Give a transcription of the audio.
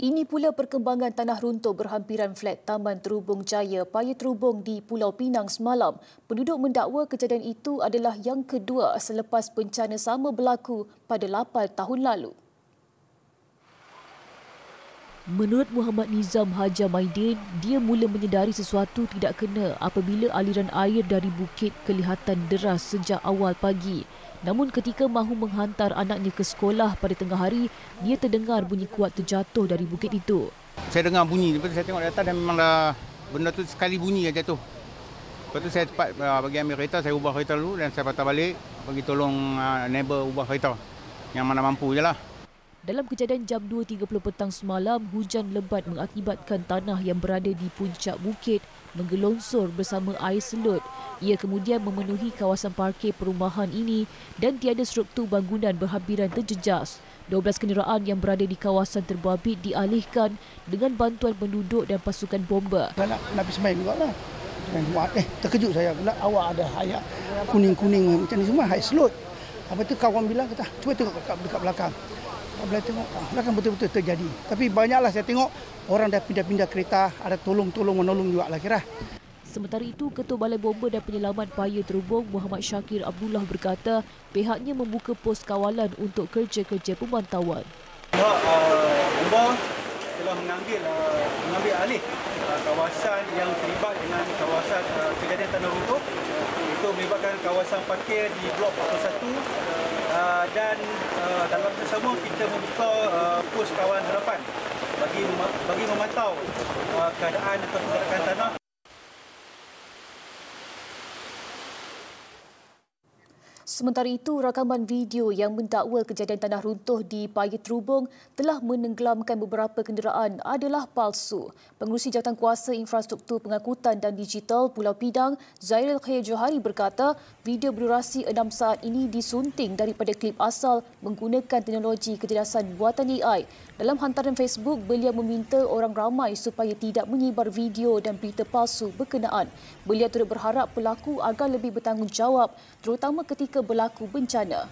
Ini pula perkembangan tanah runtuh berhampiran flat Taman Terubung Jaya, Paya Terubung di Pulau Pinang semalam. Penduduk mendakwa kejadian itu adalah yang kedua selepas bencana sama berlaku pada 8 tahun lalu. Menurut Muhammad Nizam Hajar Maidin, dia mula menyedari sesuatu tidak kena apabila aliran air dari bukit kelihatan deras sejak awal pagi. Namun ketika mahu menghantar anaknya ke sekolah pada tengah hari, dia terdengar bunyi kuat terjatuh dari bukit itu. Saya dengar bunyi, lepas tu saya tengok di atas dan memang dah benda tu sekali bunyi yang jatuh. Lepas tu saya cepat bagi ambil kereta, saya ubah kereta dulu dan saya patah balik bagi tolong neighbor ubah kereta. Yang mana mampu je lah. Dalam kejadian jam 2.30 petang semalam, hujan lebat mengakibatkan tanah yang berada di puncak bukit menggelongsor bersama air selut. Ia kemudian memenuhi kawasan parkir perumahan ini dan tiada struktur bangunan berhampiran terjejas. 12 kenderaan yang berada di kawasan terbabit dialihkan dengan bantuan penduduk dan pasukan bomba. Nak pergi semain juga lah. Terkejut saya pula awak ada air kuning-kuning macam ni semua, air selut. Apa tu kawan bilang, kata cuba tengok dekat belakang. Boleh tengok belakang betul-betul terjadi. Tapi banyaklah saya tengok orang dah pindah-pindah kereta, ada menolong juga lah kira. Sementara itu, Ketua Balai Bomba dan Penyelamat Paya Terubung Muhammad Syakir Abdullah berkata pihaknya membuka pos kawalan untuk kerja-kerja pemantauan. Bomba telah mengambil alih kawasan yang terlibat dengan kawasan kejadian tanah runtuh. Itu melibatkan kawasan parkir di Blok 41 dan dalam bersama kita membuka pos kawalan harapan bagi memantau keadaan atau pergerakan tanah. Sementara itu, rakaman video yang mendakwa kejadian tanah runtuh di Paya Terubung telah menenggelamkan beberapa kenderaan adalah palsu. Pengerusi Jawatankuasa Infrastruktur Pengangkutan dan Digital Pulau Pinang, Zairil Khair Johari berkata, video berdurasi 6 saat ini disunting daripada klip asal menggunakan teknologi kecerdasan buatan AI. Dalam hantaran Facebook, beliau meminta orang ramai supaya tidak menyebar video dan berita palsu berkenaan. Beliau turut berharap pelaku agar lebih bertanggungjawab, terutama ketika berlaku bencana.